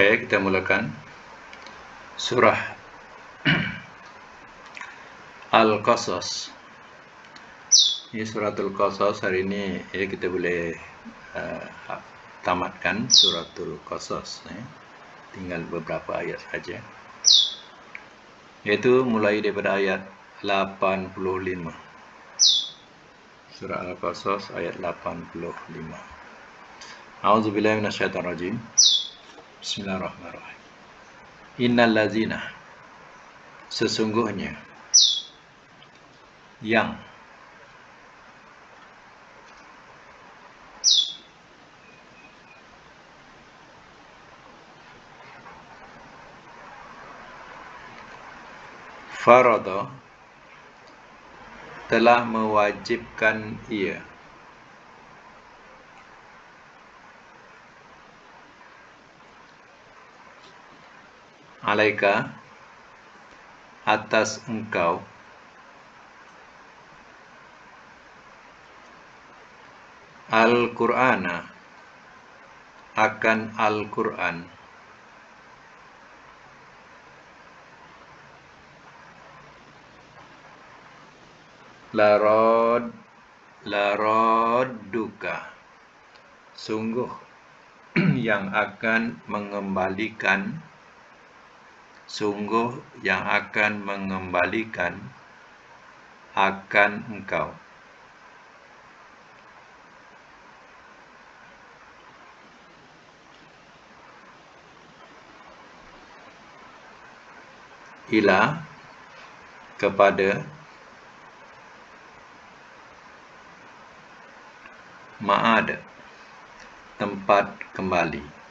Baik, kita mulakan surah Al-Qasas. Ini suratul Qasas. Hari ini kita boleh tamatkan suratul Qasas. Tinggal beberapa ayat saja. Yaitu mulai daripada ayat 85. Surah Al-Qasas ayat 85. A'udzubillahi minasyaitonirrajim. Bismillahirrahmanirrahim. Innal ladzina, sesungguhnya yang farada, telah mewajibkan ia, alaika, atas engkau, Al-Qur'ana, akan Al-Qur'an, laradduka, sungguh yang akan mengembalikan, akan engkau, ila, kepada, ma'ad, tempat kembali.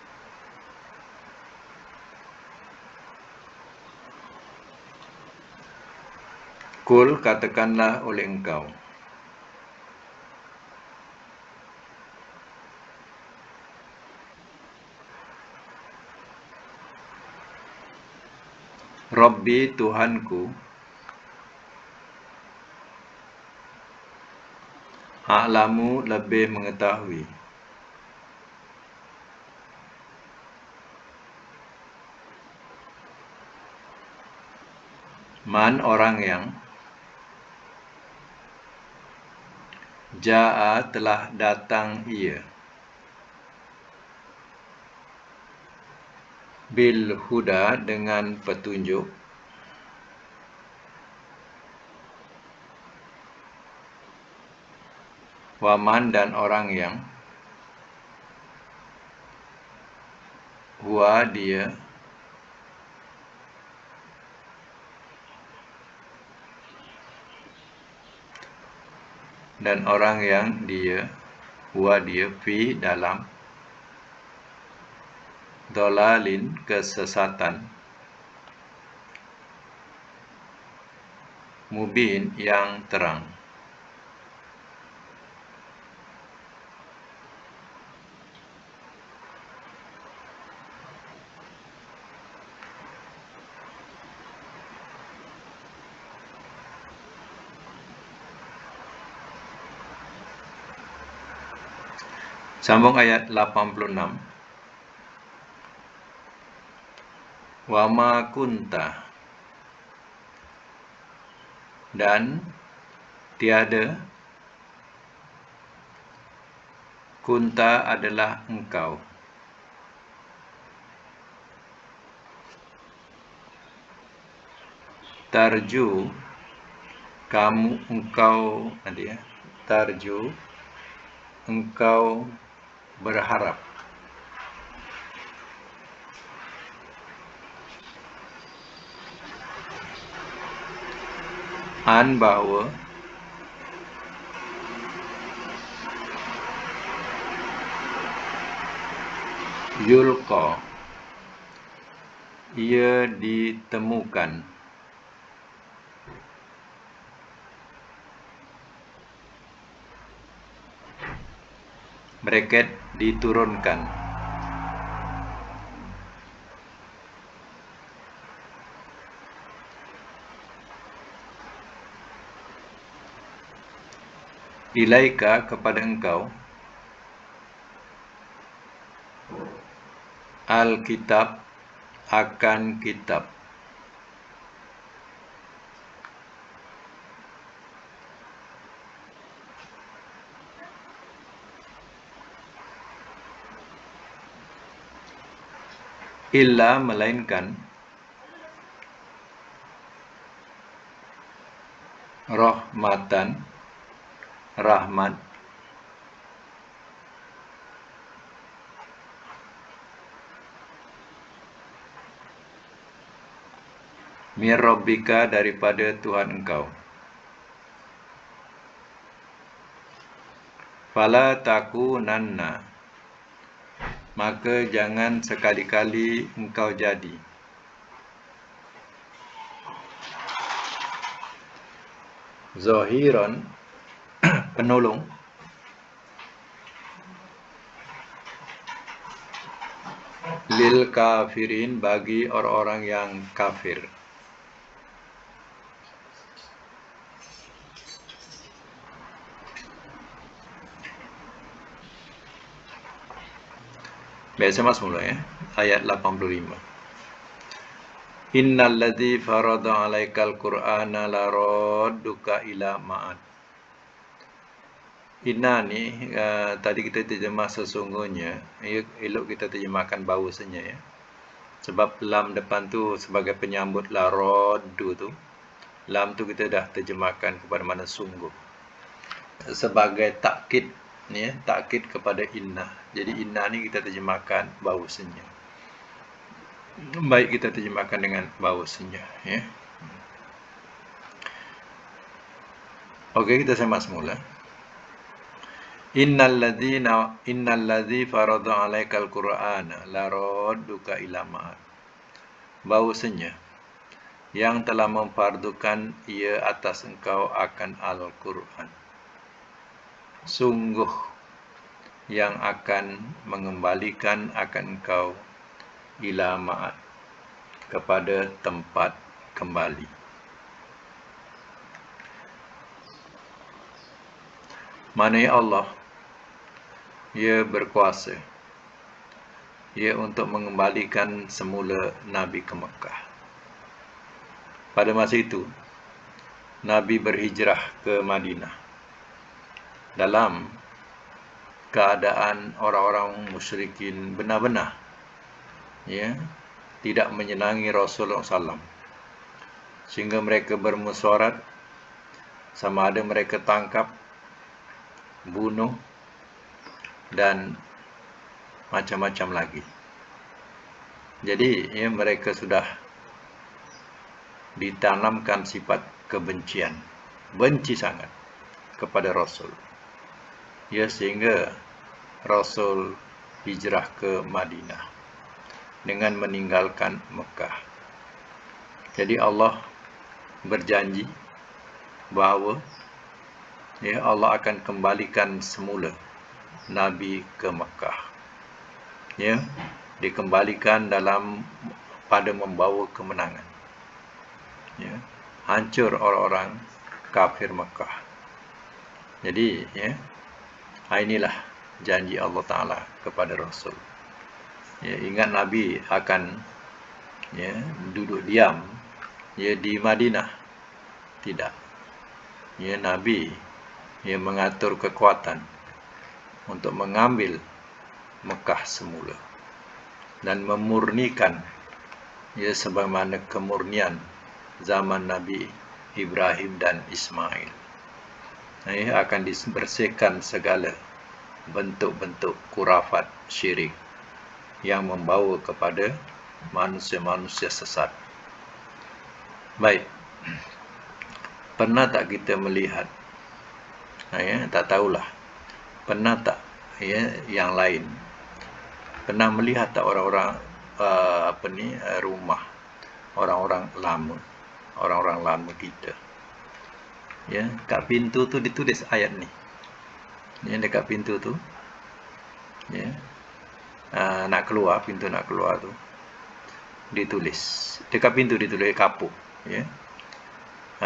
Kul, katakanlah oleh engkau, Rabbi, Tuhanku, a'lamu, lebih mengetahui, man, orang yang, ja'a, telah datang ia, bil huda, dengan petunjuk, waman, dan orang yang, huwa, dia, dan orang yang dia, huwa, dia, fi, dalam, dolalin, kesesatan, mubin, yang terang. Sambung ayat 86. Wa ma kunta, dan tiada, kunta adalah engkau, tarju, engkau, tarju, engkau berharap, an, bahwa, yulqa, ia ditemukan, bracket, diturunkan, ilaika, kepada engkau, minal kitab, akan kitab. Illa, melainkan, rahmatan, rahmat, mir rabbika, daripada Tuhan engkau. Fala takunanna, maka jangan sekali-kali engkau jadi zahiran, penolong, lil kafirin, bagi orang-orang yang kafir. Baik, saya masuk mula ya. Ayat 85. Innal ladzi farada 'alaikal qur'ana laradduka ila ma'ad. Inna ni tadi kita terjemah sesungguhnya, elok kita terjemahkan bahawasanya ya. Sebab lam depan tu sebagai penyambut laraddu tu, lam tu kita dah terjemahkan kepada mana sungguh. Sebagai takkid ya, takkid kepada inna. Jadi inna ni kita terjemahkan bahawasanya. Baik, kita terjemahkan dengan bahawasanya ya. Okey, kita semak semula. Innal ladzi farada 'alaikal qur'ana laradduka ila ma'ad. Bahawasanya yang telah memfardukan ia atas engkau akan Al-Quran, sungguh yang akan mengembalikan akan engkau ila ma'ad, kepada tempat kembali. Maknanya Allah, ia berkuasa, ia untuk mengembalikan semula Nabi ke Mekah. Pada masa itu, Nabi berhijrah ke Madinah dalam keadaan orang-orang musyrikin benar-benar ya, tidak menyenangi Rasulullah SAW, sehingga mereka bermusyawarat sama ada mereka tangkap, bunuh, dan macam-macam lagi. Jadi ya, mereka sudah ditanamkan sifat kebencian, benci sangat kepada Rasul ya, sehingga Rasul hijrah ke Madinah dengan meninggalkan Mekah. Jadi Allah berjanji bahawa ya, Allah akan kembalikan semula Nabi ke Mekah ya, dikembalikan pada membawa kemenangan ya, hancur orang-orang kafir Mekah. Jadi ya, inilah janji Allah Ta'ala kepada Rasul ya. Ingat Nabi akan ya, duduk diam ya di Madinah? Tidak ya, Nabi ya, mengatur kekuatan untuk mengambil Mekah semula dan memurnikan ya, sebagaimana kemurnian zaman Nabi Ibrahim dan Ismail. Ya, akan dibersihkan segala bentuk-bentuk kurafat syirik yang membawa kepada manusia-manusia sesat. Baik, pernah tak kita melihat ya, tak tahulah, pernah tak ya, yang lain pernah melihat tak orang-orang rumah orang-orang lama kita ya, kat pintu tu ditulis ayat ni ya, dekat pintu tu ya, nak keluar, pintu nak keluar tu ditulis, dekat pintu ditulis kapuk ya,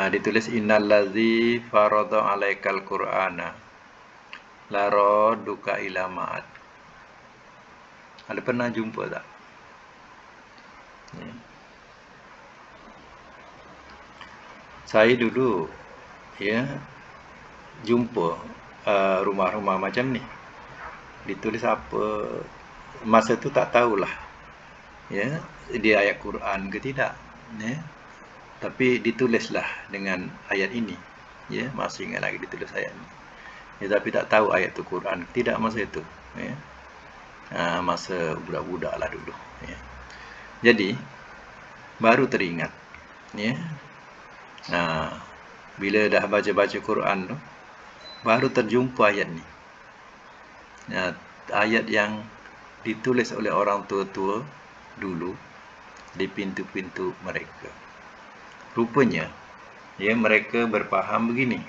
ditulis innal ladzi farada 'alaikal qur'ana laradduka ila ma'ad. Ada pernah jumpa tak Saya dulu ya jumpa rumah-rumah macam ni. Ditulis apa? Masa tu tak tahulah ya dia ayat Quran ke tidak ya. Tapi ditulislah dengan ayat ini. Ya, masih ingat lagi ditulis ayat ini. Ya, tapi tak tahu ayat tu Quran tidak masa itu ya. Masa budak-budak lah dulu ya. Jadi baru teringat ya. Bila dah baca-baca Quran tu baru terjumpa ayat ni. Ayat yang ditulis oleh orang tua-tua dulu di pintu-pintu mereka. Rupanya ya mereka berfaham begini.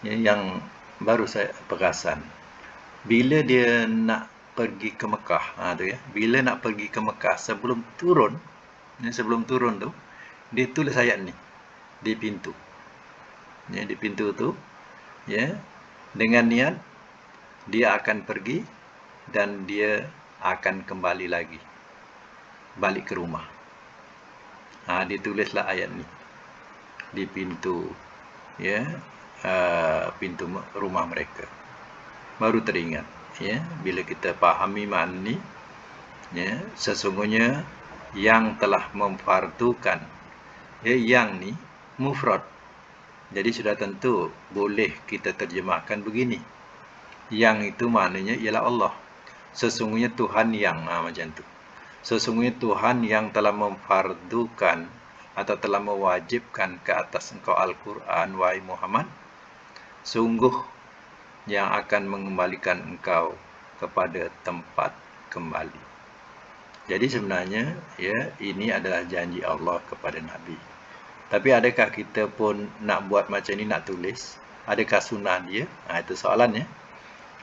Ya, yang baru saya perasan. Bila dia nak pergi ke Mekah, tu ya. Bila nak pergi ke Mekah sebelum turun tu dia tulis ayat ni di pintu. Ya, di pintu tu ya dengan niat dia akan pergi dan dia akan kembali lagi balik ke rumah. Ditulislah ayat ni di pintu ya pintu rumah mereka. Baru teringat ya bila kita pahami makna ni ya sesungguhnya yang telah memfardukan yang ni mufrad. Jadi sudah tentu boleh kita terjemahkan begini. Yang itu maknanya ialah Allah. Sesungguhnya Tuhan yang macam tu. Sesungguhnya Tuhan yang telah memfardukan atau telah mewajibkan ke atas engkau Al-Quran, wahai Muhammad, sungguh yang akan mengembalikan engkau kepada tempat kembali. Jadi sebenarnya ya ini adalah janji Allah kepada Nabi. Tapi adakah kita pun nak buat macam ni, nak tulis? Adakah sunnah dia? Itu soalannya.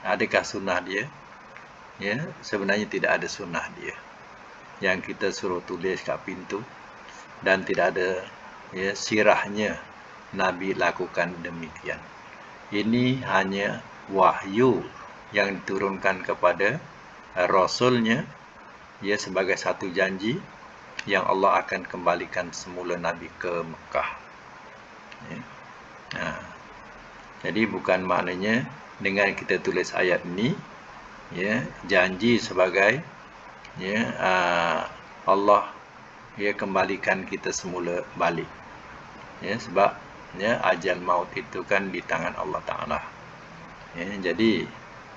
Adakah sunnah dia? Ya, sebenarnya tidak ada sunnah dia. Yang kita suruh tulis kat pintu dan tidak ada ya sirahnya Nabi lakukan demikian. Ini hanya wahyu yang diturunkan kepada Rasulnya ya sebagai satu janji yang Allah akan kembalikan semula Nabi ke Mekah. Ya. Jadi bukan maknanya dengan kita tulis ayat ni ya janji sebagai ya Allah ya kembalikan kita semula balik. Ya sebab ya ajal maut itu kan di tangan Allah Taala. Ya, jadi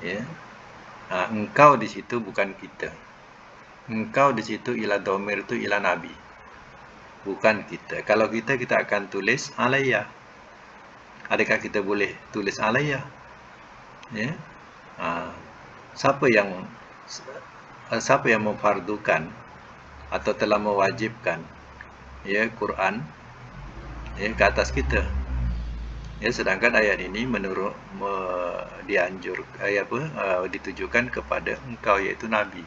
ya engkau di situ bukan kita. Engkau di situ ialah dhamir itu ialah Nabi. Bukan kita. Kalau kita akan tulis alayya. Adakah kita boleh tulis alayya? Ya. Siapa yang memfardukan atau telah mewajibkan ya Quran ya ke atas kita? Ya, sedangkan ayat ini ditujukan kepada engkau iaitu Nabi.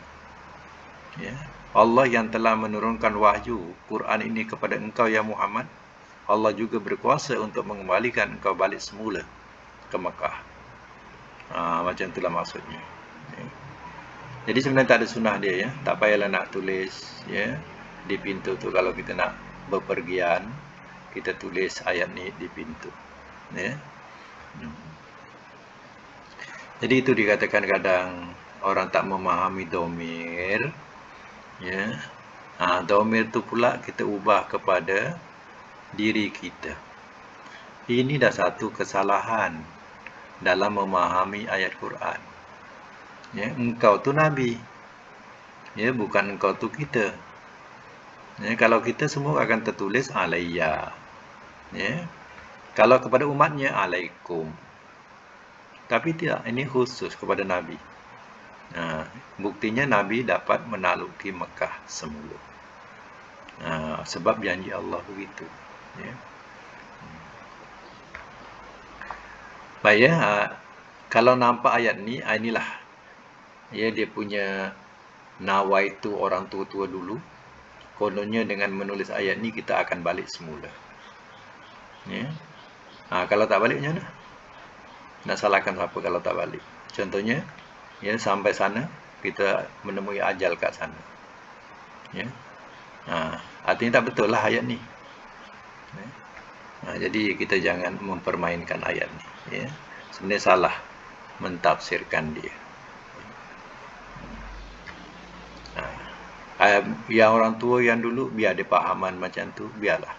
Ya. Allah yang telah menurunkan wahyu Quran ini kepada engkau ya Muhammad, Allah juga berkuasa untuk mengembalikan engkau balik semula ke Mekah. Macam itulah maksudnya. Ya. Jadi sebenarnya tak ada sunnah dia ya. Tak payahlah nak tulis ya di pintu tu. Kalau kita nak bepergian, kita tulis ayat ni di pintu. Ya. Jadi itu dikatakan kadang orang tak memahami dhamir. Ya. Dhamir tu pula kita ubah kepada diri kita. Ini dah satu kesalahan dalam memahami ayat Quran. Ya, engkau tu Nabi. Ya, bukan engkau tu kita. Ya, kalau kita semua akan tertulis alayya. Ya. Kalau kepada umatnya alaikum. Tapi tidak, ini khusus kepada Nabi. Buktinya Nabi dapat menakluki Mekah semula. Sebab janji Allah begitu. Ya. Baik ya, kalau nampak ayat ni, inilah ya dia punya nawaitu orang tua-tua dulu. Kononnya dengan menulis ayat ni kita akan balik semula. Ya. Kalau tak balik macam mana? Nak salahkan siapa kalau tak balik? Contohnya, ya sampai sana kita menemui ajal kat sana. Ya. Artinya tak betul lah ayat ni. Ya. Jadi kita jangan mempermainkan ayat ni. Ya. Sebenarnya salah mentafsirkan dia. Yang orang tua yang dulu biar dia pahaman macam tu, biarlah.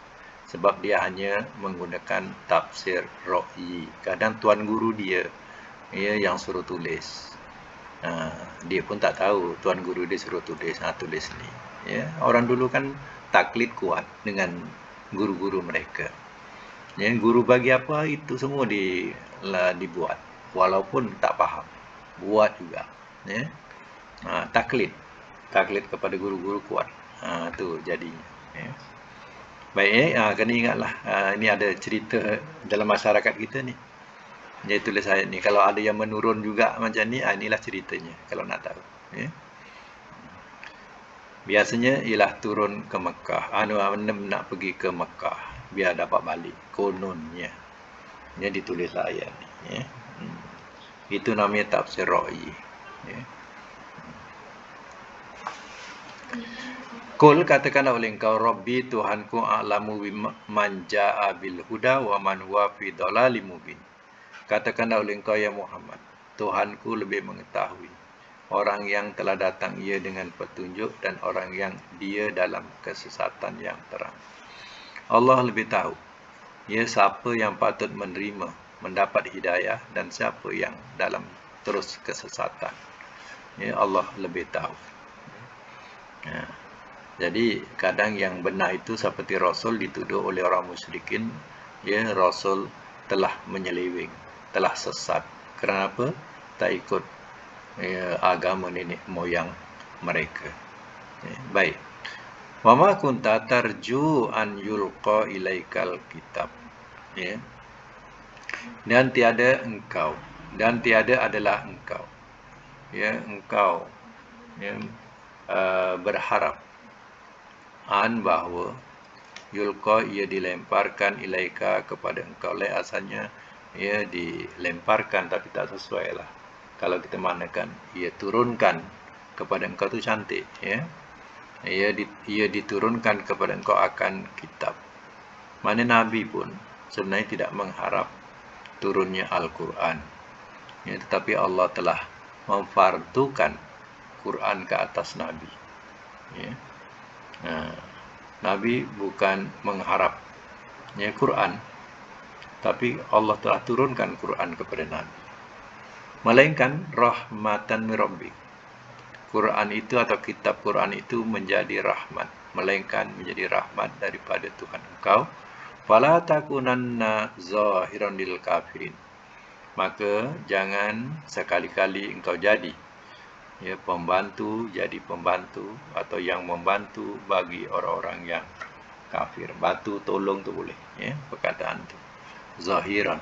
Sebab dia hanya menggunakan tafsir ro'i. Kadang tuan guru dia yang suruh tulis. Dia pun tak tahu tuan guru dia suruh tulis, tulis ni. Ya, orang dulu kan taklid kuat dengan guru-guru mereka. Ya, guru bagi apa itu semua dibuat, walaupun tak faham, buat juga. Ya, taklid kepada guru-guru kuat. Tu jadinya. Ya. Baik, kena ingatlah. Ini ada cerita dalam masyarakat kita ni. Dia tulis ayat ni. Kalau ada yang menurun juga macam ni, inilah ceritanya. Kalau nak tahu. Ya. Biasanya ialah turun ke Mekah. Nak pergi ke Mekah. Biar dapat balik. Kononnya. Dia ditulislah ayat ni. Ya. Itu namanya tafsir ro'i. Ya. Qul, katakanlah oleh engkau, Rabbi, Tuhanku, a'lamu man ja'a bil huda wa man huwa fi dhalalim mubin. Katakanlah oleh engkau, ya Muhammad, Tuhanku lebih mengetahui orang yang telah datang ia dengan petunjuk dan orang yang dia dalam kesesatan yang terang. Allah lebih tahu siapa yang patut menerima, mendapat hidayah, dan siapa yang dalam terus kesesatan. Allah lebih tahu. Jadi kadang yang benar itu seperti Rasul dituduh oleh orang musyrikin, Rasul telah menyeleweng, telah sesat. Kenapa? Tak ikut agama nenek moyang mereka. Baik. Wa ma kunta tarju an yulqa ilaikal kitab. Dan tiada adalah engkau. Engkau berharap bahawa yulqa ia dilemparkan ilaika kepada engkau. Asalnya dilemparkan, tapi tak sesuai lah. Kalau kita maknakan ia turunkan kepada engkau tu cantik. Ia diturunkan kepada engkau akan kitab. Mana Nabi pun sebenarnya tidak mengharap turunnya Al-Quran, tetapi Allah telah memfardukan Quran ke atas Nabi. Nabi bukan mengharap Quran, tapi Allah telah turunkan Quran kepada Nabi. Melainkan rahmatan min rabbik. Quran itu atau kitab Quran itu menjadi rahmat, melainkan menjadi rahmat daripada Tuhan engkau. Fala takunanna zahiran lil kafirin. Maka jangan sekali-kali engkau jadi pembantu atau yang membantu bagi orang-orang yang kafir. Bantu tolong tu boleh, perkataan tu zahiran,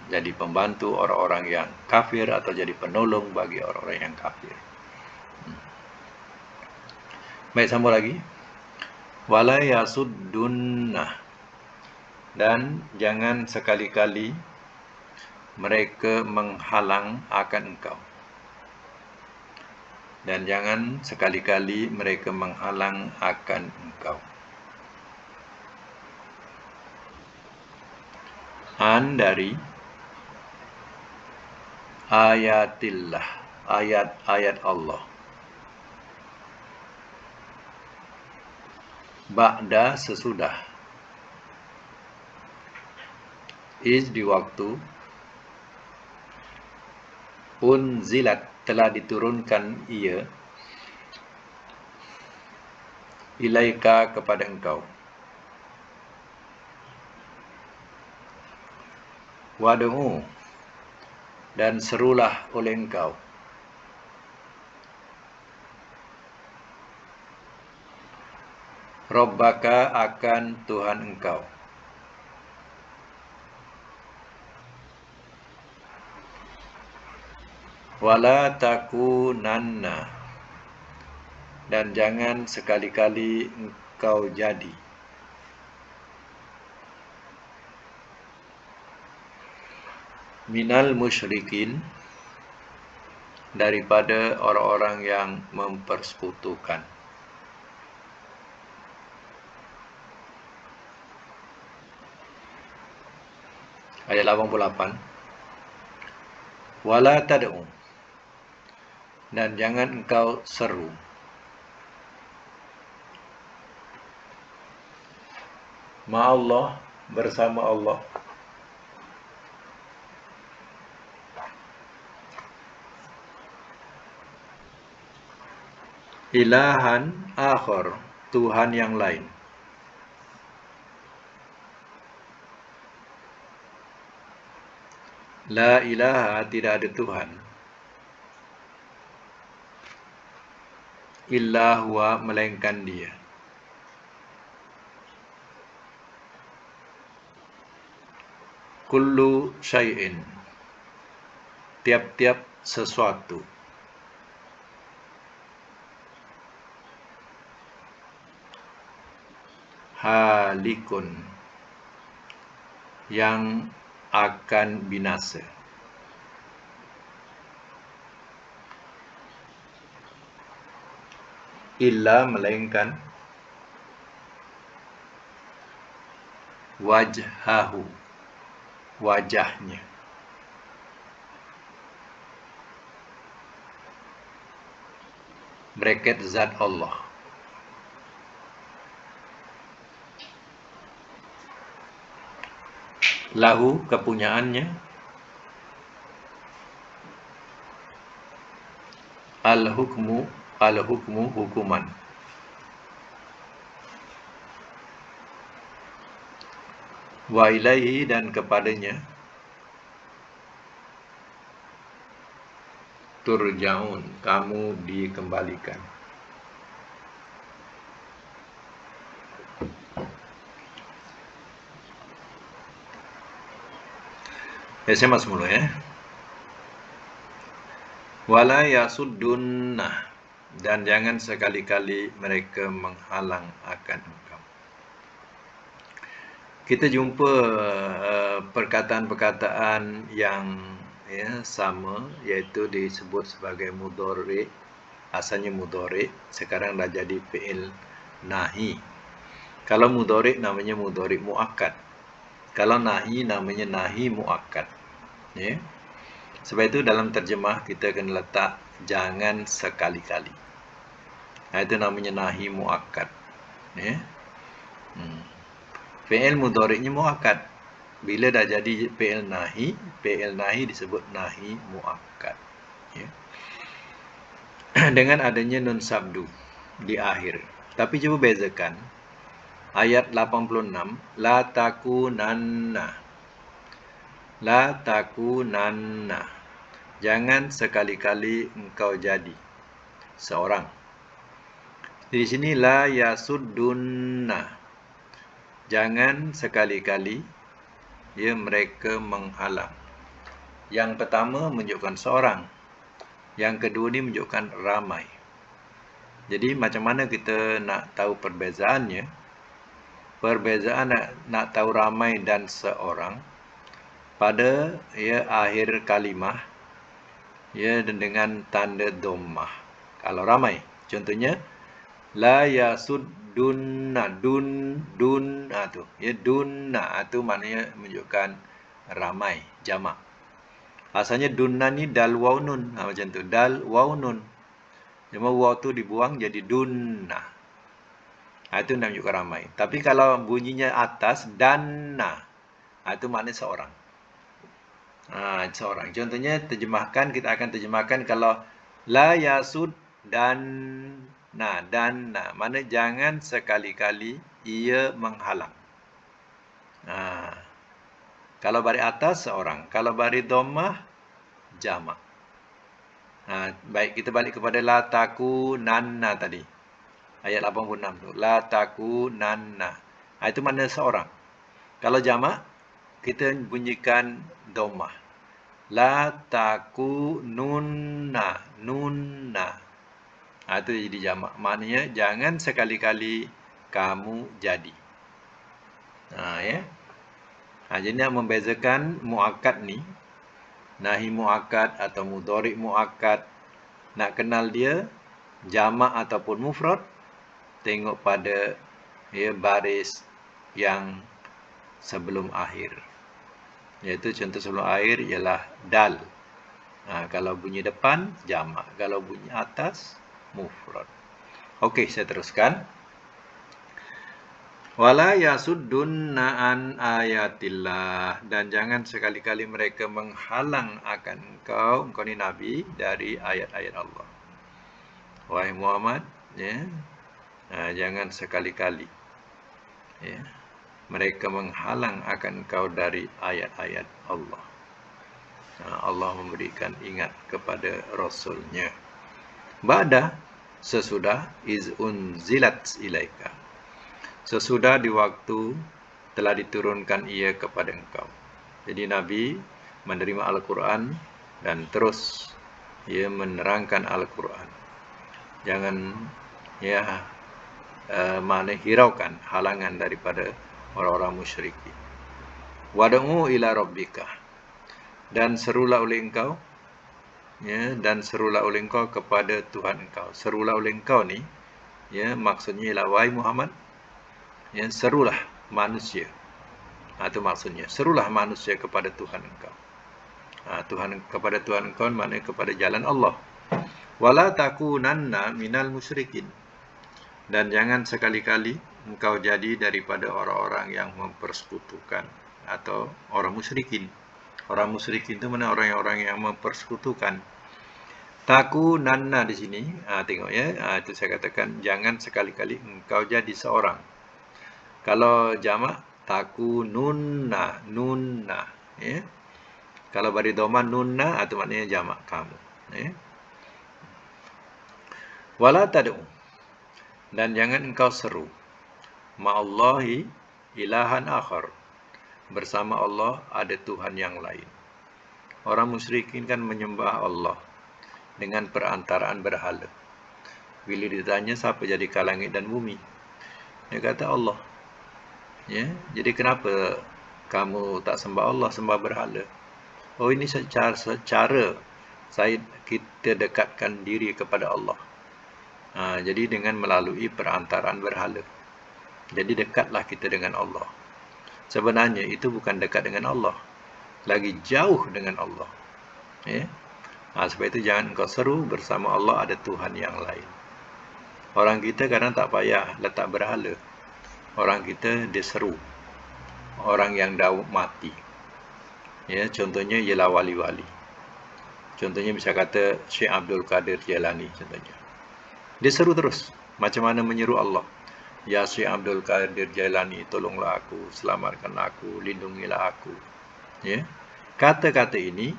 jadi pembantu orang-orang yang kafir atau jadi penolong bagi orang-orang yang kafir. Baik, sambung lagi. Wala yasuddunna, dan jangan sekali-kali mereka menghalang akan engkau. Dan jangan sekali-kali mereka menghalang akan engkau. Dari ayatillah, ayat-ayat Allah. Ba'da, sesudah. Di waktu. Unzilat, telah diturunkan ia. Ilaika, kepada engkau. Wadu'u, dan serulah oleh engkau. Rabbaka, akan Tuhan engkau. Wala takunanna, dan jangan sekali-kali engkau jadi minal musyrikin, daripada orang-orang yang mempersekutukan. Ayat 88. Wala tad'u, dan jangan engkau seru. Ma'allah, bersama Allah. Ilahan akhar, Tuhan yang lain. La ilaha, tidak ada Tuhan. Illa huwa, melainkan Dia. Kullu syai'in, tiap-tiap sesuatu. Halikun, yang akan binasa. Illa, melainkan wajhahu, wajahnya. Bracket zat Allah. Lahu, kepunyaannya. Al-hukmu, al-hukmu, hukuman. Wa ilaihi, dan kepadanya. Turja'un, kamu dikembalikan. Saya masuk mulu ya. Wala yasuddunna, dan jangan sekali-kali mereka menghalang akan engkau. Kita jumpa perkataan-perkataan yang sama, iaitu disebut sebagai mudhari'. Asalnya mudhari', sekarang dah jadi fi'il nahi. Kalau mudhari' namanya mudhari' muakkad. Kalau nahi namanya nahi muakkad. Ya. Sebab itu dalam terjemah kita akan letak jangan sekali-kali. Nah, itu namanya nahi muakkad. Ya. Fi'il mudhari'nya muakkad. Bila dah jadi fi'il nahi disebut nahi muakkad. Ya. Dengan adanya nun sabdu di akhir. Tapi cuba bezakan. Ayat 86, la takunanna. La takunanna. Jangan sekali-kali engkau jadi seorang. Di sini la yasuddunna. Jangan sekali-kali mereka menghalang. Yang pertama menunjukkan seorang. Yang kedua ni menunjukkan ramai. Jadi macam mana kita nak tahu perbezaannya? Perbezaan nak tahu ramai dan seorang pada akhir kalimah dengan tanda dhammah. Kalau ramai, contohnya la yasuddunna, dun tu dunna tu maknanya menunjukkan ramai, jamak. Asalnya dunna ni dal waw nun, macam tu, dal waw nun. Cuma waw tu dibuang jadi dunna. Itu menunjukkan ramai. Tapi kalau bunyinya atas danna, itu maknanya seorang. Seorang. Contohnya terjemahkan, kita akan terjemahkan kalau la yasud danna, mana jangan sekali-kali ia menghalang. Kalau bari atas seorang, kalau bari dhammah jamak. Baik, kita balik kepada la takunanna tadi. Ayat 86 tu. La takunanna. Itu makna seorang. Kalau jamak, kita bunyikan dhammah. La takununna. Nunna. Itu jadi jamak. Maknanya, jangan sekali-kali kamu jadi. Jadi nak membezakan muakkad ni. Nahi muakkad atau mudhari' muakkad. Nak kenal dia, jamak ataupun mufrad. Tengok pada baris yang sebelum akhir. Iaitu contoh sebelum air ialah dal. Kalau bunyi depan, jamak. Kalau bunyi atas, mufrad. Okey, saya teruskan. Wala yasuddunna an ayatillah, dan jangan sekali-kali mereka menghalang akan engkau ni Nabi, dari ayat-ayat Allah. Wahai Muhammad, ya, jangan sekali-kali, ya, mereka menghalang akan engkau dari ayat-ayat Allah. Allah memberikan ingat kepada Rasulnya. Ba'da, sesudah, iz unzilat ilaika, sesudah di waktu telah diturunkan ia kepada engkau. Jadi Nabi menerima Al-Quran dan terus ia menerangkan Al-Quran. Jangan mana hiraukan halangan daripada orang-orang musyrikin. Wad'u ila rabbika, dan serulah oleh engkau, dan serulah oleh engkau kepada Tuhan engkau. Serulah oleh engkau ni, maksudnya ialah wahai Muhammad, serulah manusia. Itu maksudnya, serulah manusia kepada Tuhan engkau. Kepada Tuhan engkau maknanya kepada jalan Allah. Wala takunanna minal musyrikin, dan jangan sekali-kali engkau jadi daripada orang-orang yang mempersekutukan atau orang musyrikin. Orang musyrikin itu mana orang-orang yang mempersekutukan. Takunanna di sini, tengok ya, itu saya katakan jangan sekali-kali engkau jadi seorang. Kalau jamak takununna, nunna, ya. Kalau beri dhamma nunna, itu maknanya jamak kamu, ya. Wala tad'u, dan jangan engkau seru, ma'allahi ilahan akhar, bersama Allah ada Tuhan yang lain. Orang musyrikin kan menyembah Allah dengan perantaraan berhala. Bila ditanya siapa jadi langit dan bumi, dia kata Allah. Ya, jadi kenapa kamu tak sembah Allah, sembah berhala? Oh, ini secara kita dekatkan diri kepada Allah. Jadi dengan melalui perantaraan berhala. Jadi dekatlah kita dengan Allah. Sebenarnya itu bukan dekat dengan Allah, lagi jauh dengan Allah. Ya. Sebab itu jangan engkau seru bersama Allah ada Tuhan yang lain. Orang kita kadang tak payah letak berhala. Orang kita dia seru orang yang dah mati. Ya, contohnya ialah wali-wali. Contohnya bisa kata Syekh Abdul Qadir Jailani contohnya. Dia seru terus macam mana menyeru Allah. Ya Syekh Abdul Qadir Jailani, tolonglah aku, selamatkan aku, lindungilah aku. Ya. Kata-kata ini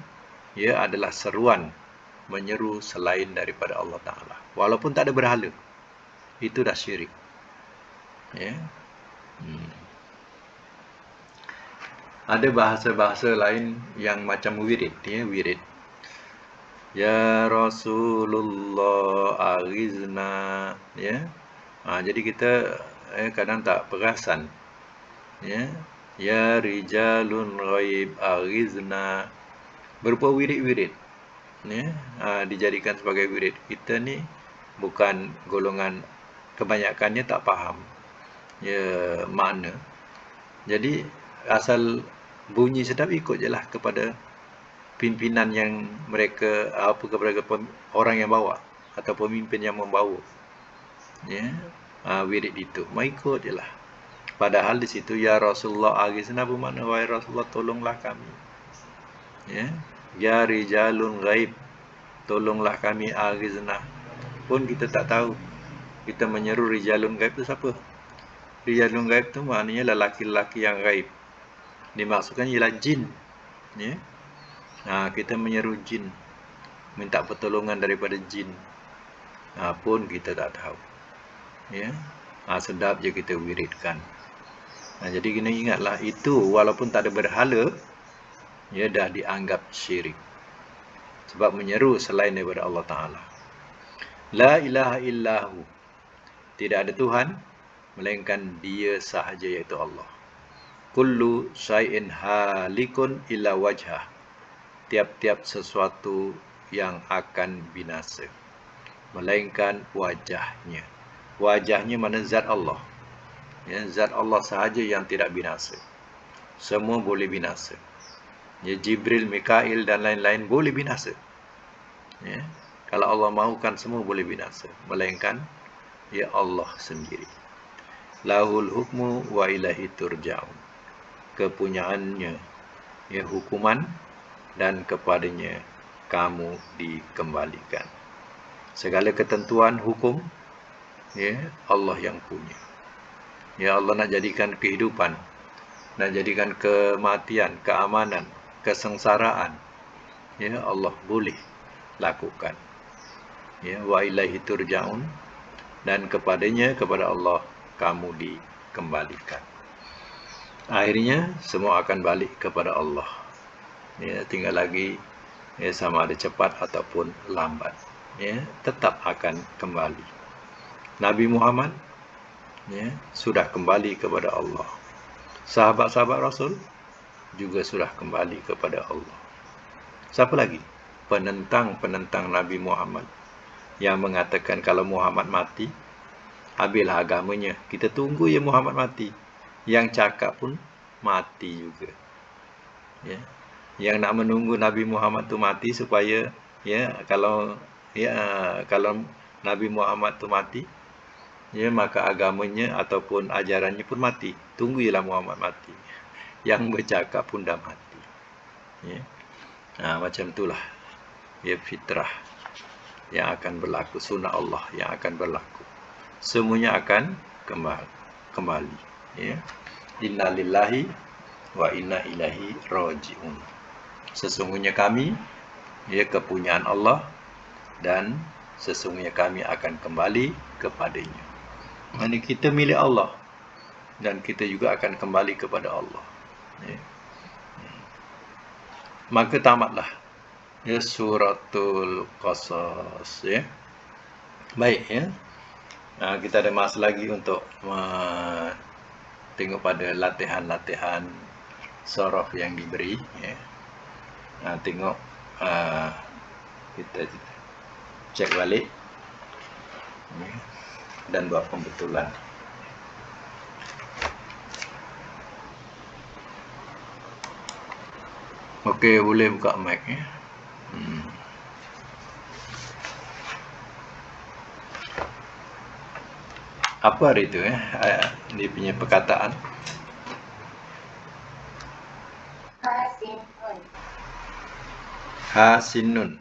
adalah seruan menyeru selain daripada Allah Ta'ala. Walaupun tak ada berhala. Itu dah syirik. Ya. Ada bahasa-bahasa lain yang macam wirid. Wirid. Ya Rasulullah aghizna. Ya. Jadi kita kadang tak perasan. Ya rijalun ghaib aghizna. Berupa wirid-wirid. Dijadikan sebagai wirid. Kita ni bukan golongan, kebanyakannya tak faham makna. Jadi asal bunyi sedap ikut je lah kepada pimpinan yang mereka kepada orang yang bawa atau pemimpin yang membawa wirid itu, ikut je lah. Padahal di situ ya Rasulullah aghizna bermakna wahai Rasulullah tolonglah kami. Ya rijalun ghaib, tolonglah kami, aghizna pun kita tak tahu. Kita menyeru rijalun ghaib itu siapa? Rijalun ghaib itu maknanya lelaki-lelaki yang ghaib. Dimaksudkan ialah jin. Kita menyeru jin, minta pertolongan daripada jin, pun kita tak tahu. Sedap je kita wiridkan. Jadi kena ingatlah itu walaupun tak ada berhala, dah dianggap syirik. Sebab menyeru selain daripada Allah Ta'ala. La ilaha illahu, tidak ada Tuhan melainkan Dia sahaja, iaitu Allah. Kullu syai'in halikun illa wajhah, tiap-tiap sesuatu yang akan binasa melainkan wajahnya. Wajahnya mana? Zat Allah. Zat Allah sahaja yang tidak binasa. Semua boleh binasa. Ya, Jibril, Mikail dan lain-lain boleh binasa. Ya. Kalau Allah mahukan semua boleh binasa, melainkan ya Allah sendiri. Lahul hukmu wa ilahi turja'un. Kepunyaannya ya hukuman dan kepadanya kamu dikembalikan. Segala ketentuan hukum ya Allah yang punya. Ya Allah nak jadikan kehidupan, nak jadikan kematian, keamanan, kesengsaraan, ya Allah boleh lakukan. Ya, wa ilaihi turja'un, dan kepadanya, kepada Allah kamu dikembalikan. Akhirnya semua akan balik kepada Allah. Ya, tinggal lagi ya sama ada cepat ataupun lambat. Ya, tetap akan kembali. Nabi Muhammad ya sudah kembali kepada Allah. Sahabat-sahabat Rasul juga sudah kembali kepada Allah. Siapa lagi? Penentang-penentang Nabi Muhammad yang mengatakan kalau Muhammad mati, habislah agamanya. Kita tunggu ya Muhammad mati. Yang cakap pun mati juga. Ya. Yang nak menunggu Nabi Muhammad tu mati supaya ya kalau Nabi Muhammad tu mati, ya maka agamanya ataupun ajarannya pun mati. Tunggulah Muhammad mati. Yang bercakap pun dah mati. Ya. Macam itulah ya fitrah yang akan berlaku, sunnah Allah yang akan berlaku. Semuanya akan kembali. Ya. Inna lillahi wa inna ilaihi raji'un. Sesungguhnya kami ya kepunyaan Allah, dan sesungguhnya kami akan kembali kepadanya. Ini kita milik Allah, dan kita juga akan kembali kepada Allah. Ya. Maka tamatlah ya suratul Qasas ya. Baik ya. Kita ada masa lagi untuk tengok pada latihan-latihan surah yang diberi ya. Tengok kita cek balik ya, dan buat pembetulan. Okey, boleh buka mic ya. Apa hari itu ya? Dia punya perkataan. Hasinun.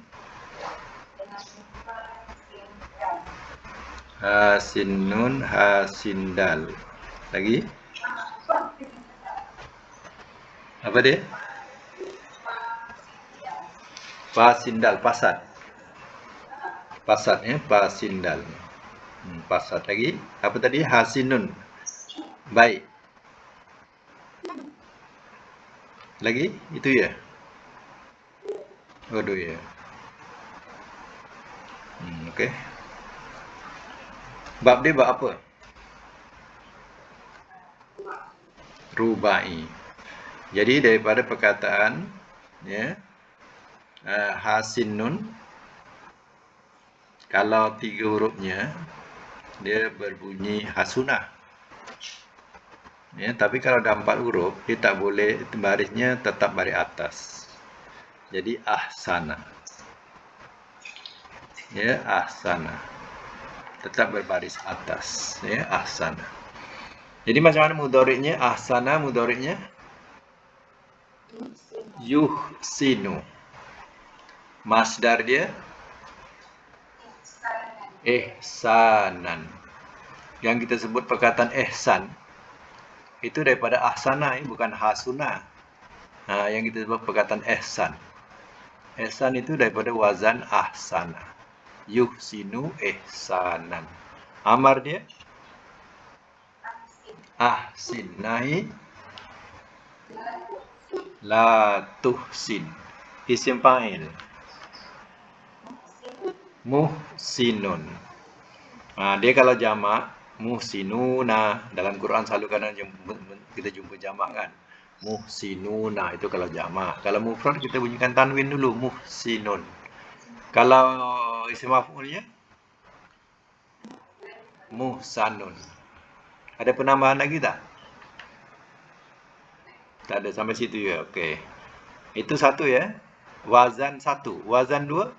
Hasinun, hasindal. Lagi? Apa dia? Pasindal, pasat. Pasat ya, pasindal. Pasat lagi. Apa tadi? Hasinun. Baik. Lagi? Itu ya? Aduh ya. Okey. Bab dia bab apa? Rubai. Jadi daripada perkataan ya, hasinun, kalau 3 hurufnya dia berbunyi hasunah. Ya, tapi kalau ada 4 huruf, dia tak boleh, barisnya tetap baris atas. Jadi ahsana. Ya, ahsana. Tetap berbaris atas. Ya, ahsana. Jadi macam mana mudhari'nya? Ahsana mudhari'nya yuhsinu. Masdar dia ihsanan. Yang kita sebut perkataan ihsan itu daripada ahsana, bukan hasuna. Yang kita sebut perkataan ihsan. Ihsan itu daripada wazan ahsana. Yuhsinu ihsanan. Amar dia ahsin, nahi la tuhsin. Isim fa'il muhsinun. Dia kalau jamak muhsinuna. Dalam Quran selalu kadang kita jumpa jamak kan. Muhsinuna itu kalau jamak. Kalau mufrad kita bunyikan tanwin dulu, muhsinun. Kalau isim maf'ulnya muhsanun. Ada penambahan lagi tak? Tak ada, sampai situ ya. Okey. Itu satu ya. Wazan satu. Wazan dua.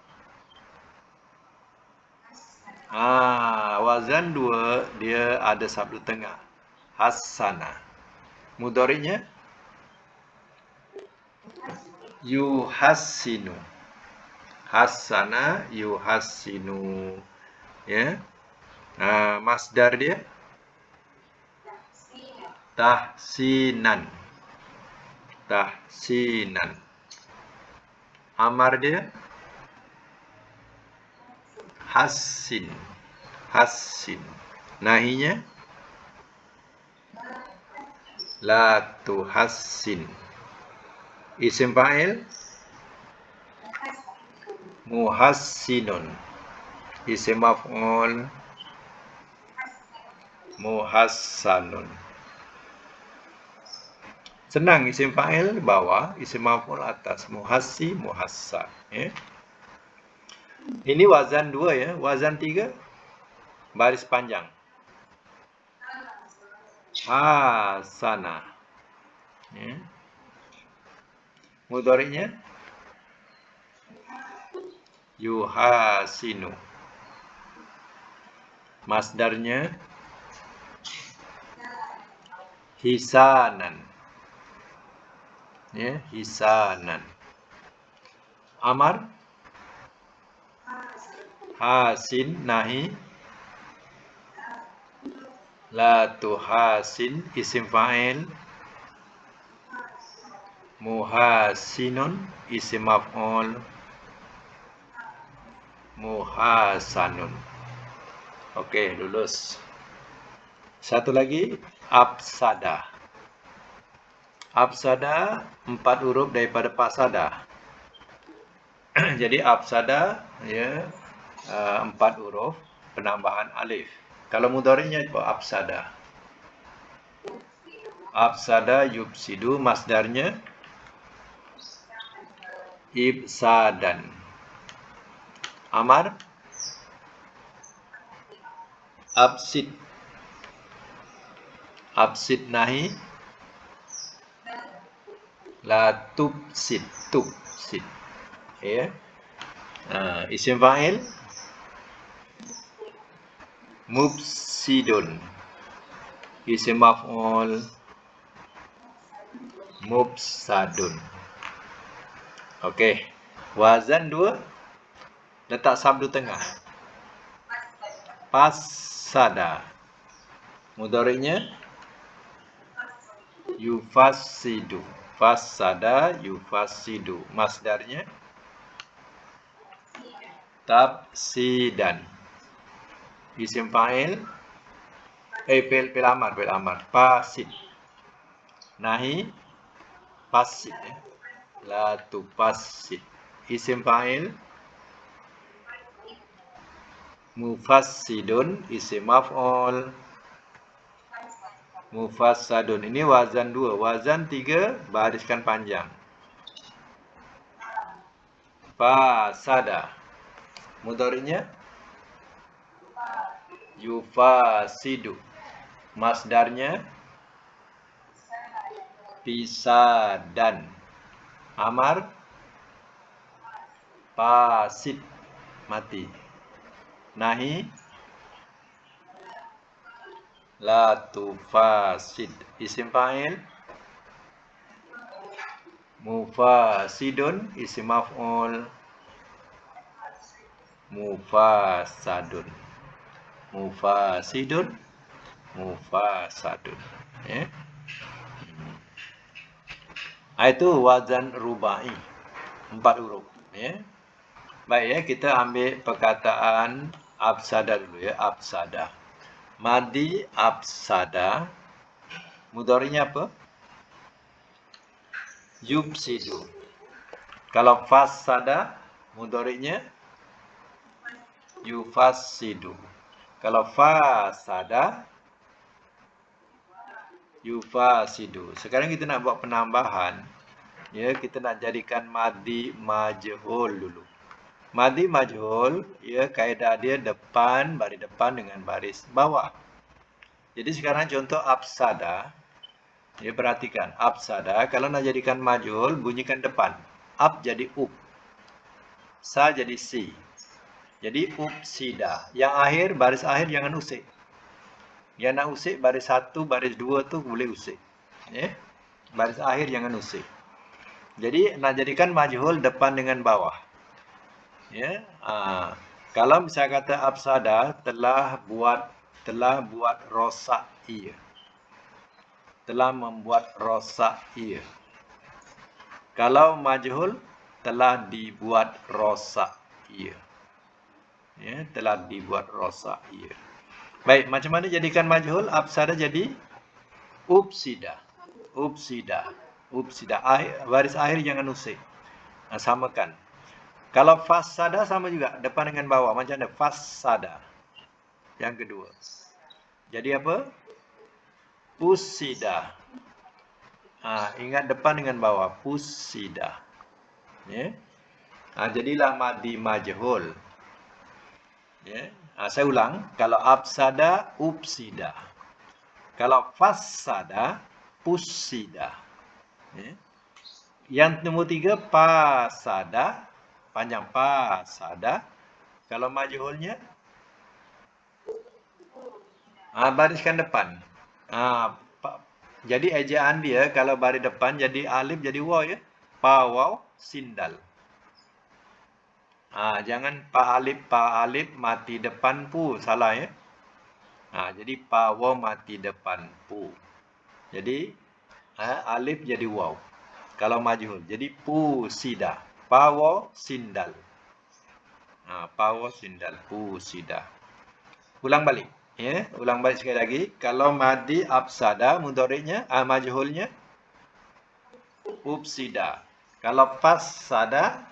Wazan dua dia ada sabdu tengah. Hasana. Mudhari'nya yuhassinu. Hasana yuhassinu. Ya. Masdar dia tahsinan. Tahsinan. Amar dia hassin. Hassin. Nahinya la tuhassin. Isim fa'il muhassinun. Isim maf'ul muhassanun. Senang, isim fa'il bawah, isim maf'ul atas, muhassi, muhassan. Ya. Ini wazan 2 ya, wazan 3 baris panjang. Hasana. Ya. Mudhari'nya yuhasinu. Masdarnya hisanan. Ya, hisanan. Amar hasin. Nahi la tuhasin. Isim fa'il muhasinun. Isim maf'ul muhasanun. Oke, lulus. Satu lagi, absada. Absada 4 huruf daripada pasada. Jadi absada ya 4 huruf penambahan alif. Kalau mudhari'nya absada. Absada yubsidu, masdarnya ibsadan. Amar absid. Absid. Nahi la tubsid. Tubsid. Ya. Isim fa'il mubsidun. Isim maf'ul mubsadun. Okey. Wazan 2 letak sabdu tengah. Pasada. Mudhari'nya yufassidu. Fasada yufassidu. Masdarnya tabsidan. Isim fa'il fi'il amar fasid. Nahi fasid ya. La tufassid. Isim fa'il mufassidun. Isim maf'ul mufassadun. Ini wazan 2. Wazan 3 bariskan panjang. Fasada. Mudhari'nya yufasidu. Masdarnya fisadan. Amar fasid. Mati. Nahi la tufasid. Isim fa'il mufasidun. Isim maf'ul mufasadun. Mufasidun mufasadun. Ya. Itu wazan rubai 4 huruf ya. Baik ya, kita ambil perkataan absada dulu ya. Absada. Madi absada. Mudhari'nya apa? Yubsidu. Kalau fasada mudhari'nya yufassidu. Kalau fasada yufasidu. Sekarang kita nak buat penambahan. Ya, kita nak jadikan madi majhul dulu. Madi majhul, ya kaedah dia depan, baris depan dengan baris bawah. Jadi sekarang contoh absada. Ya, perhatikan. Absada, kalau nak jadikan majhul, bunyikan depan. Ab jadi up. Sa jadi si. Jadi upsida. Yang akhir, baris akhir jangan usik. Yang nak usik, baris 1, baris 2 tu boleh usik. Ya. Baris akhir jangan usik. Jadi, nak jadikan majhul depan dengan bawah. Ya. Kalau misalnya kata absada, telah buat rosak ia. Telah membuat rosak ia. Kalau majhul, telah dibuat rosak ia. Ya, telah dibuat rosak ia. Baik, macam mana jadikan majhul? Absada jadi upsida. Upsida. Upsida. Baris akhir jangan usik. Samakan. Kalau fasada sama juga. Depan dengan bawah. Macam mana? Fasada. Yang kedua. Jadi apa? Pusida. Ingat depan dengan bawah. Pusida. Ya. Jadilah madi majhul. Ya. Saya ulang. Kalau absada, upsida. Kalau fasada, pusida. Ya. Yang nombor 3, pasada. Panjang pasada. Kalau majhulnya, bariskan depan. Jadi ejaan dia kalau baris depan jadi alif jadi waw ya. Pa waw sindal. Jangan pa alif mati depan pu, salah ya. Jadi pa waw mati depan pu. Jadi alif jadi waw. Kalau majhul jadi pu sida. Pa waw sindal. Pa waw sindal pu sida. Ulang balik. Ya, ulang balik sekali lagi. Kalau madi absada mudhari'nya majhulnya upsida. Kalau fasada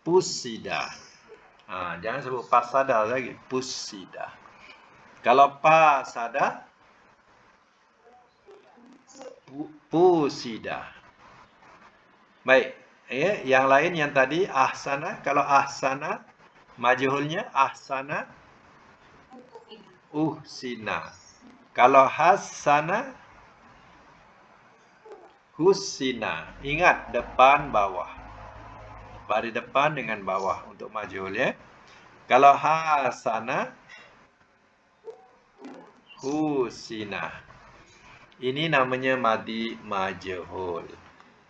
pusida. Jangan sebut fasada lagi, pusida. Kalau pasada pusida. Baik, ya, yang lain yang tadi ahsana, kalau ahsana majhulnya ahsana uhsina. Kalau hasana husina. Ingat depan bawah. Baris depan dengan bawah untuk majhul ya. Kalau hasana husina. Ini namanya madi majhul.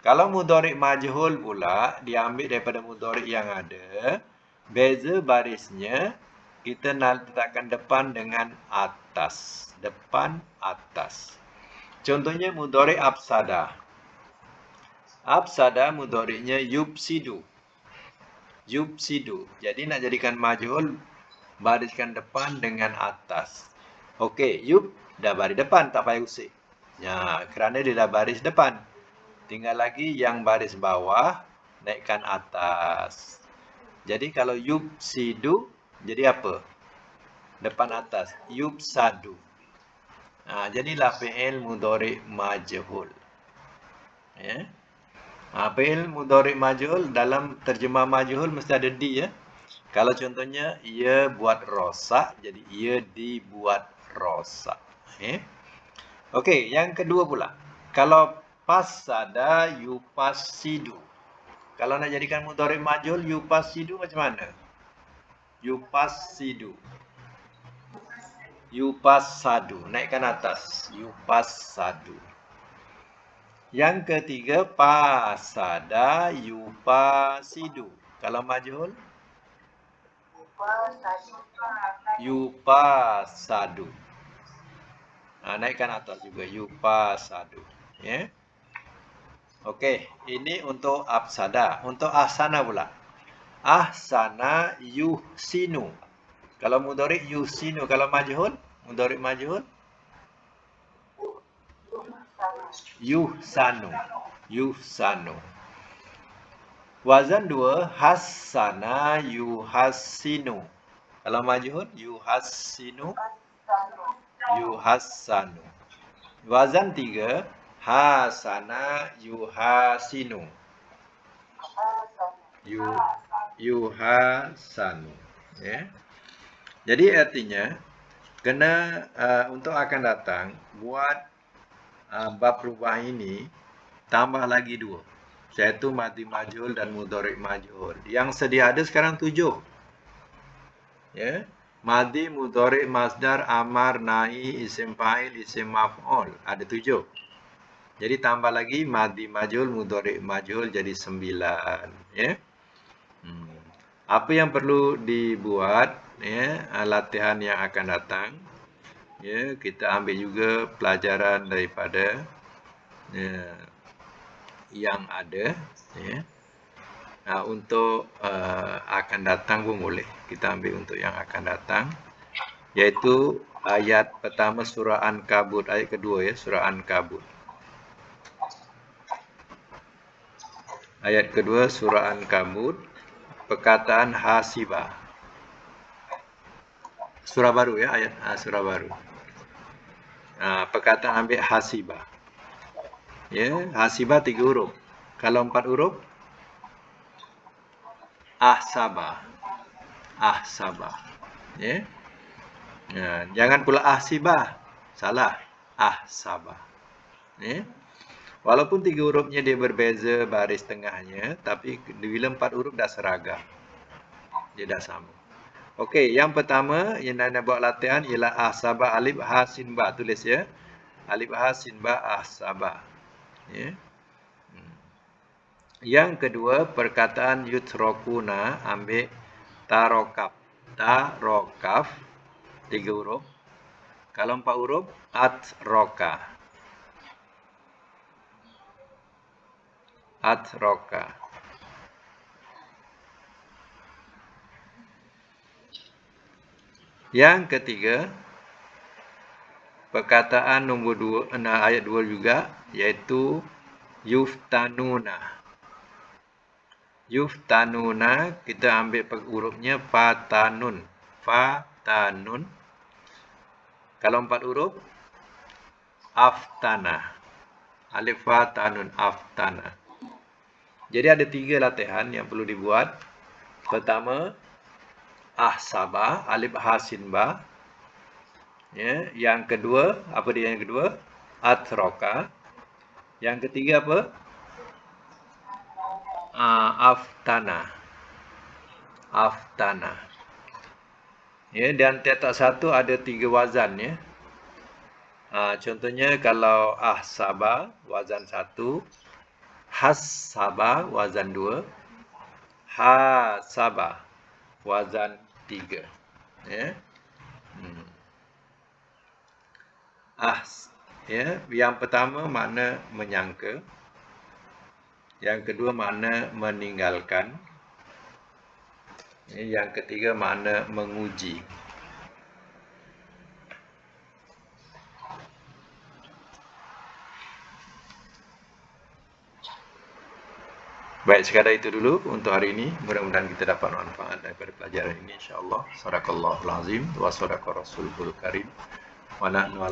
Kalau mudhari' majhul pula diambil daripada mudhari' yang ada, beza barisnya kita letakkan depan dengan atas. Depan atas. Contohnya mudhari' absada. Absada mudhari'nya yubsidu. Yubsidu. Jadi nak jadikan majhul, bariskan depan dengan atas. Okey, yub dah baris depan, tak payah usik. Kerana dia dah baris depan. Tinggal lagi yang baris bawah, naikkan atas. Jadi kalau yubsidu, jadi apa? Depan atas. Yubsadu. Jadilah fi'il mudhari' majhul. Ya. Fi'il mudhari' majhul dalam terjemah majhul mesti ada di ya. Kalau contohnya ia buat rosak, jadi ia dibuat rosak. Okey, yang kedua pula. Kalau pasada yupasidu. Kalau nak jadikan mudhari' majhul yupasidu macam mana? Yupasidu. Yupasadu. Naikkan atas. Yupasadu. Yang ketiga, pasada yupasidu. Kalau majhul? Yupasadu. Naikkan atas juga. Yupasadu. Ya. Okey, ini untuk absada. Untuk ahsana pula. Ahsana yuhsinu. Kalau mudhari' yuhsinu. Kalau majhul? Mudhari' majhul? Yuhsanu. Yuhsanu. Wazan 2, hassana yuhassinu. Kalau majhul, yuhassinu. Yuhassanu. Wazan 3, hasana yuhasinu. Yuhasanu. Ya. Jadi artinya, kena untuk akan datang, buat bab rubah ini tambah lagi 2, yaitu madhi majhul dan mudhari' majhul. Yang sedia ada sekarang 7. Ya. Madhi, mudhari', masdar, amar, nahi, isim fa'il, isim maf'ul. Ada 7. Jadi tambah lagi madhi majhul, mudhari' majhul jadi 9. Ya. Apa yang perlu dibuat, ya, latihan yang akan datang, ya, kita ambil juga pelajaran daripada yang ada, ya. Untuk akan datang pun boleh kita ambil untuk yang akan datang, yaitu ayat pertama surah Ankabut, ayat kedua, ya, surah Ankabut. Ayat kedua surah Ankabut, perkataan hasibah. Surah baru, ya, ayat surah baru. Perkataan ambil hasibah. Ya, hasibah 3 huruf. Kalau 4 huruf, ahsabah. Ahsabah. Ya. Jangan pula ahsibah. Salah. Ahsabah. Ya. Walaupun 3 hurufnya dia berbeza baris tengahnya, tapi bila 4 huruf dah seragam. Dia dah sama. Okey, yang pertama yang anda buat latihan ialah ahsabah, alif ha sin ba, tulis, ya. Alif ha sin ba ahsabah. Ya. Yang kedua, perkataan yutrokuna ambil tarokaf. Tarokaf 3 huruf. Kalau 4 huruf, atroka. Atroka. Yang ketiga, perkataan nombor 2, ayat 2 juga, iaitu yuftanuna. Yuftanuna, kita ambil hurufnya fatanun. Fatanun. Kalau 4 huruf, aftana. Alif fatanun, aftana. Jadi ada 3 latihan yang perlu dibuat. Pertama, ahsabah, alif ha sin ba. Ya, yang kedua, apa dia yang kedua? Atroka. Yang ketiga apa? Aftana. Aftana. Ya, dan tiap-tiap satu ada 3 wazan, ya. Contohnya kalau ahsabah wazan 1, hasabah wazan 2, hasabah wazan 3. Ya. Ya, yang pertama makna menyangka. Yang kedua makna meninggalkan. Yang ketiga makna menguji. Baik, sekadar itu dulu untuk hari ini. Mudah-mudahan kita dapat manfaat daripada pelajaran ini, insya-Allah. Sadaqallahul azim wa sadaqa rasulul karim. Wa nahnu